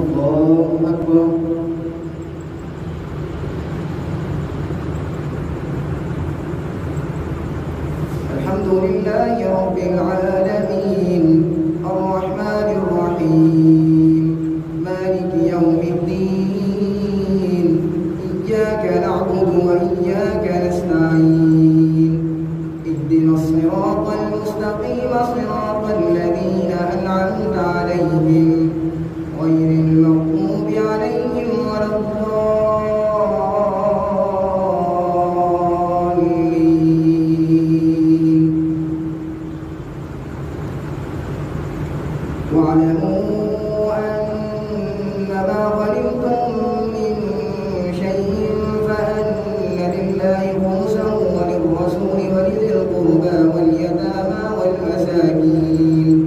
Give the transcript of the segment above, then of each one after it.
الله أكبر. الحمد لله رب العالمين الرحمن الرحيم مالك يوم الدين إياك نعبد وإياك نستعين اهدنا الصراط المستقيم صراط الذين أنعمت عليهم غير المغضوب عليهم ولا الضالين. واعلموا أنما غنمتم من شيء فأن لله خمسه وللرسول ولذي القربى واليتامى والمساكين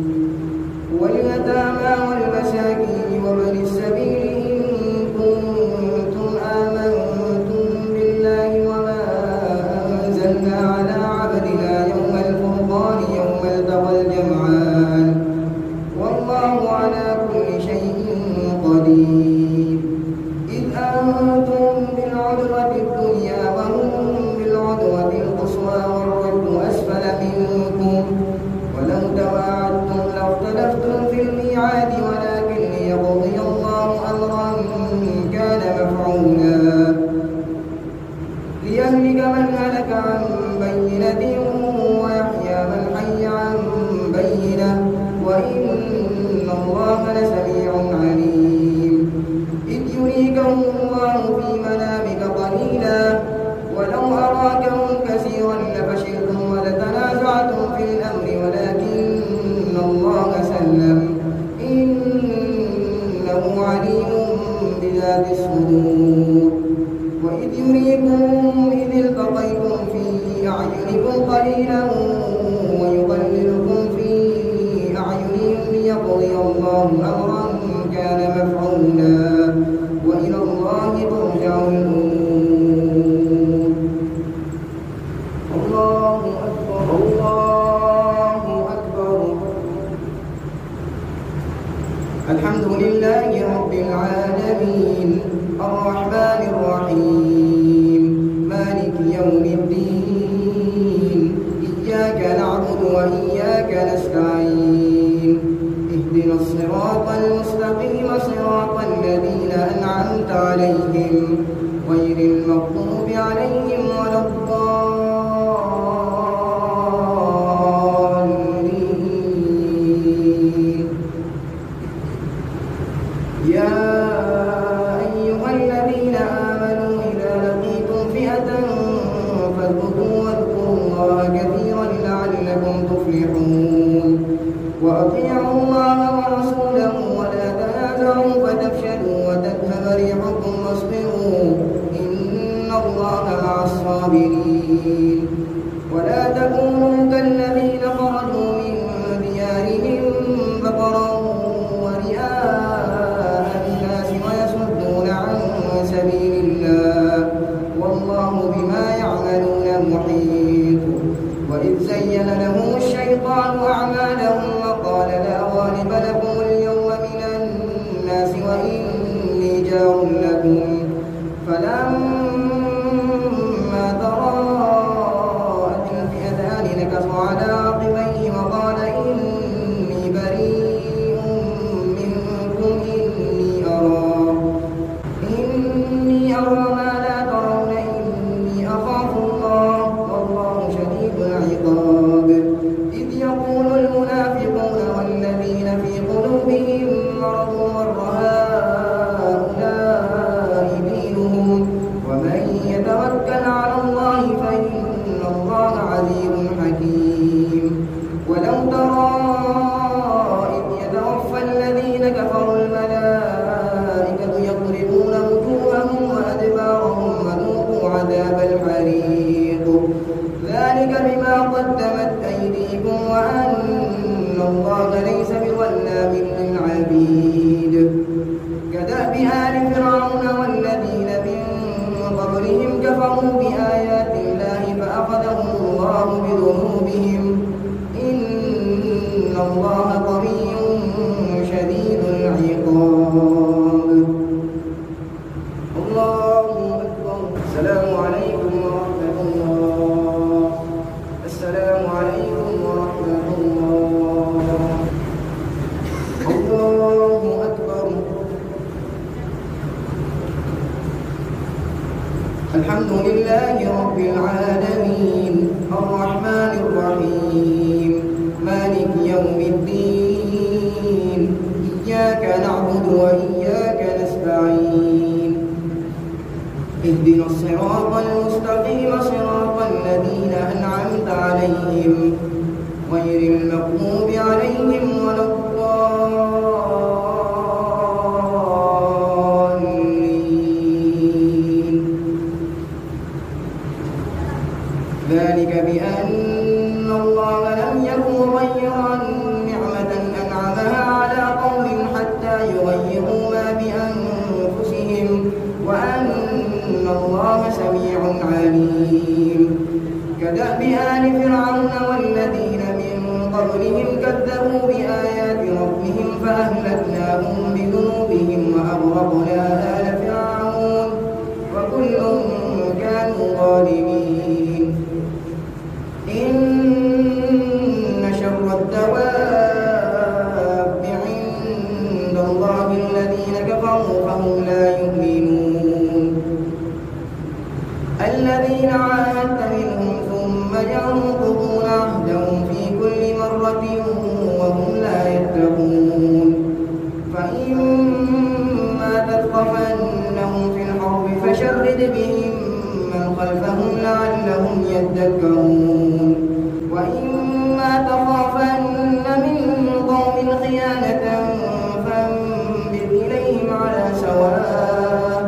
وابن السبيل إن كنتم آمنتم بالله وما أنزلنا على عبدنا يوم الفرقان يوم التقى الجمعان والله على كل شيء قدير. إذ أنتم بالعدوة الدنيا وهم بالعدوة القصوى والركب أسفل منكم ولو تواعدتم لاختلفتم في الميعاد ولكن ليقضي الله أمرا كان مفعولا ليهلك من هلك عن بينة ويحيى من حي عن بينة وإن الله لسميع عليم. إذ يريكهم الله في منامك قليلا ولو أراكهم كثيرا لفشلتم ولتنازعتم في الأمر ولكن الله سلم إنه عليم بذات الصدور. وإذ يريكم إذ التقيتم في أعينكم قليلا ويقللكم في أعينهم ليقضي الله أمرا كان مفعولا وإلى الله ترجع الأمور. الله أكبر الله أكبر. الحمد لله رب العالمين الرحمن الرحيم مالك يوم الدين إياك نعبد وإياك نستعين اهدنا الصراط المستقيم صراط الذين أنعمت عليهم غير المغضوب عليهم ولا الضالين. يا أيها الذين آمنوا إذا لقيتم فئة فاثبتوا واذكروا الله كثيرا لعلكم تفلحون. وأطيعوا الله ورسوله ولا تنازعوا فتفشلوا وتذهب ريحكم واصبروا إن الله مع الصابرين. ولا تكونوا كالذين خرجوا من ديارهم بطرا ورئاء الناس ويصدون عن سبيل الله والله بما يعملون محيط. وإذ زين لهم الشيطان أعمالهم وقال لا غالب لكم اليوم من الناس وإني جار لكم فلما تراءت الفئتان نكص على عقبيه وقال إني بريء منكم إني أرى ما لا ترون إني أخاف الله والله شديد العقاب. إذ يقول المنافقون والذين في قلوبهم مرض غر هؤلاء دينهم ومن يتوكل على الله فإن الله عزيز حكيم. ولو ترى إذ يتوفى الذين كفروا الملائكة يضربون وجوههم وأدبارهم وذوقوا عذاب الحريق ذلك بما قدمت أيديكم وأن الله ليس بظلام للعبيد. كدأب آل فرعون والذين من قبلهم كفروا بآيات الله فأخذهم الله بذنوبهم إن الله قوي شديد العقاب. الصراط المستقيم صراط الذين أنعمت عليهم غير المغضوب عليهم ولا الضالين. ذلك بأن الله لم يكن مغيرا نعمة أنعمها على قوم حتى يغيروا ما بأنفسهم وأن الله سميع عليم. كدأب آل فرعون والذين من قبلهم كذبوا بآيات ربهم فأهلكناهم بذنوبهم وأغرقنا آل فرعون وكل كانوا ظالمين. إن شر الدواب عند الله الذين كفروا فهم لا يؤمنون. الذين عاهدت منهم ثم ينقضون عهدهم في كل مرة وهم لا يتقون. فإما تثقفنهم في الحرب فشرد بهم من خلفهم لعلهم يذكرون. وإما تخافن من قوم خيانة فانبذ إليهم على سواء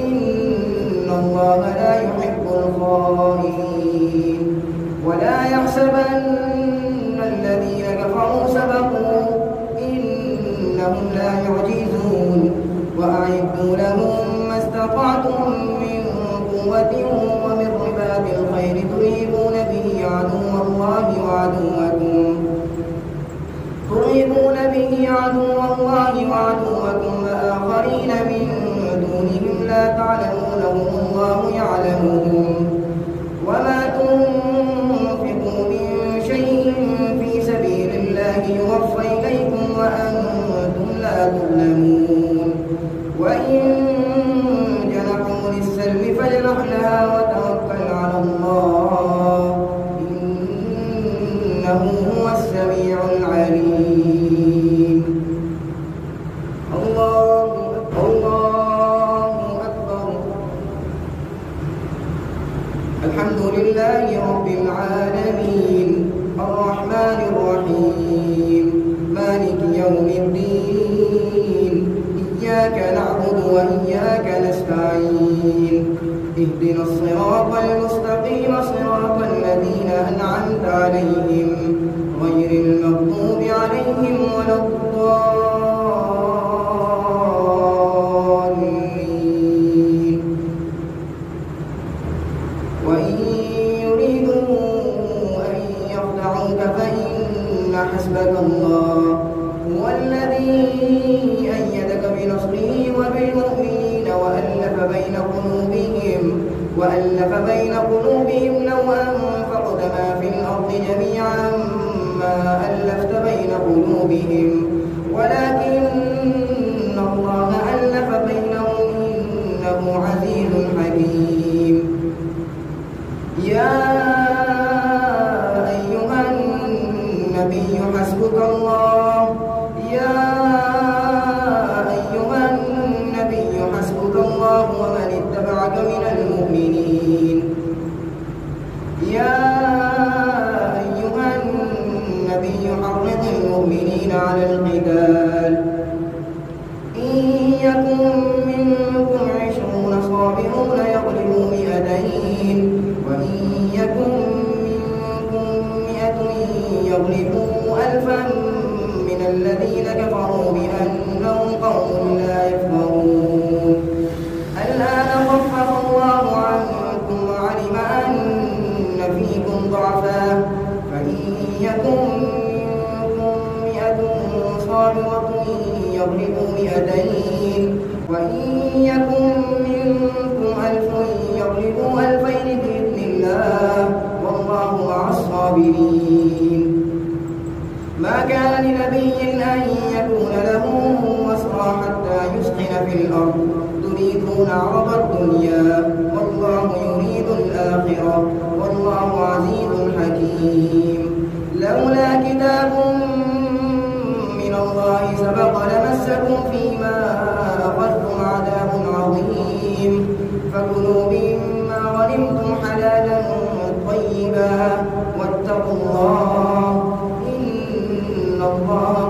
إن الله لا يحب الخائنين. ولا يحسبن الذين كفروا سبقوا إنهم لا يعجزون. وأعدوا لهم ما استطعتم من قوة ومن رباط الخير ترهبون به عدو الله وعدوكم وآخرين من دونهم لا تعلمونهم الله يعلمهم. وما تنفقوا من شيء في سبيل الله يوفى إليكم وأنتم لا تظلمون. وإن جنحوا للسلم فاجنح لها وتوكل على الله إنه هو السميع العليم. الله أكبر. الحمد لله رب العالمين الرحمن الرحيم مالك يوم الدين. إياك نعبد وإياك نستعين. اهدنا الصراط المستقيم صراط الذين أنعمت عليهم غير المغضوب عليهم ولا الضالين. وإن يريدوا أن يخدعوك فإن حسبك الله هو الذي أيدك بنصره وبالمؤمنين وألف بين قلوبهم لو أنفقت ما في الأرض جميعا ما ألفت بين قلوبهم ولكن الله ألف بينهم إنه عزيز حكيم. يا أيها النبي حسبك الله. يا أيها النبي حسبك الله ومن اتبعك من المؤمنين. يا أيها النبي حرض المؤمنين على القتال. إن يكن منكم 20 صابرون يغلبوا 200 وإن يكن منكم 100 يغلبوا 1000 من الذين كفروا بأنهم قوم لا يفقهون. الآن خفف الله عنكم وعلم أن فيكم ضعفا فإن يكن منكم 100 صابرة يغلبوا 200 وإن يكن منكم 1000 يغلبوا 2000 بإذن الله والله مع الصابرين. ما كان لنبي أن يكون له أسرى حتى يسخن في الأرض تريدون عرض الدنيا والله يريد الآخرة والله عزيز حكيم. لولا كتاب من الله سبق لمسكم فيما أخذتم عذاب عظيم فكلوا مما الربا واتقوا الله إن الله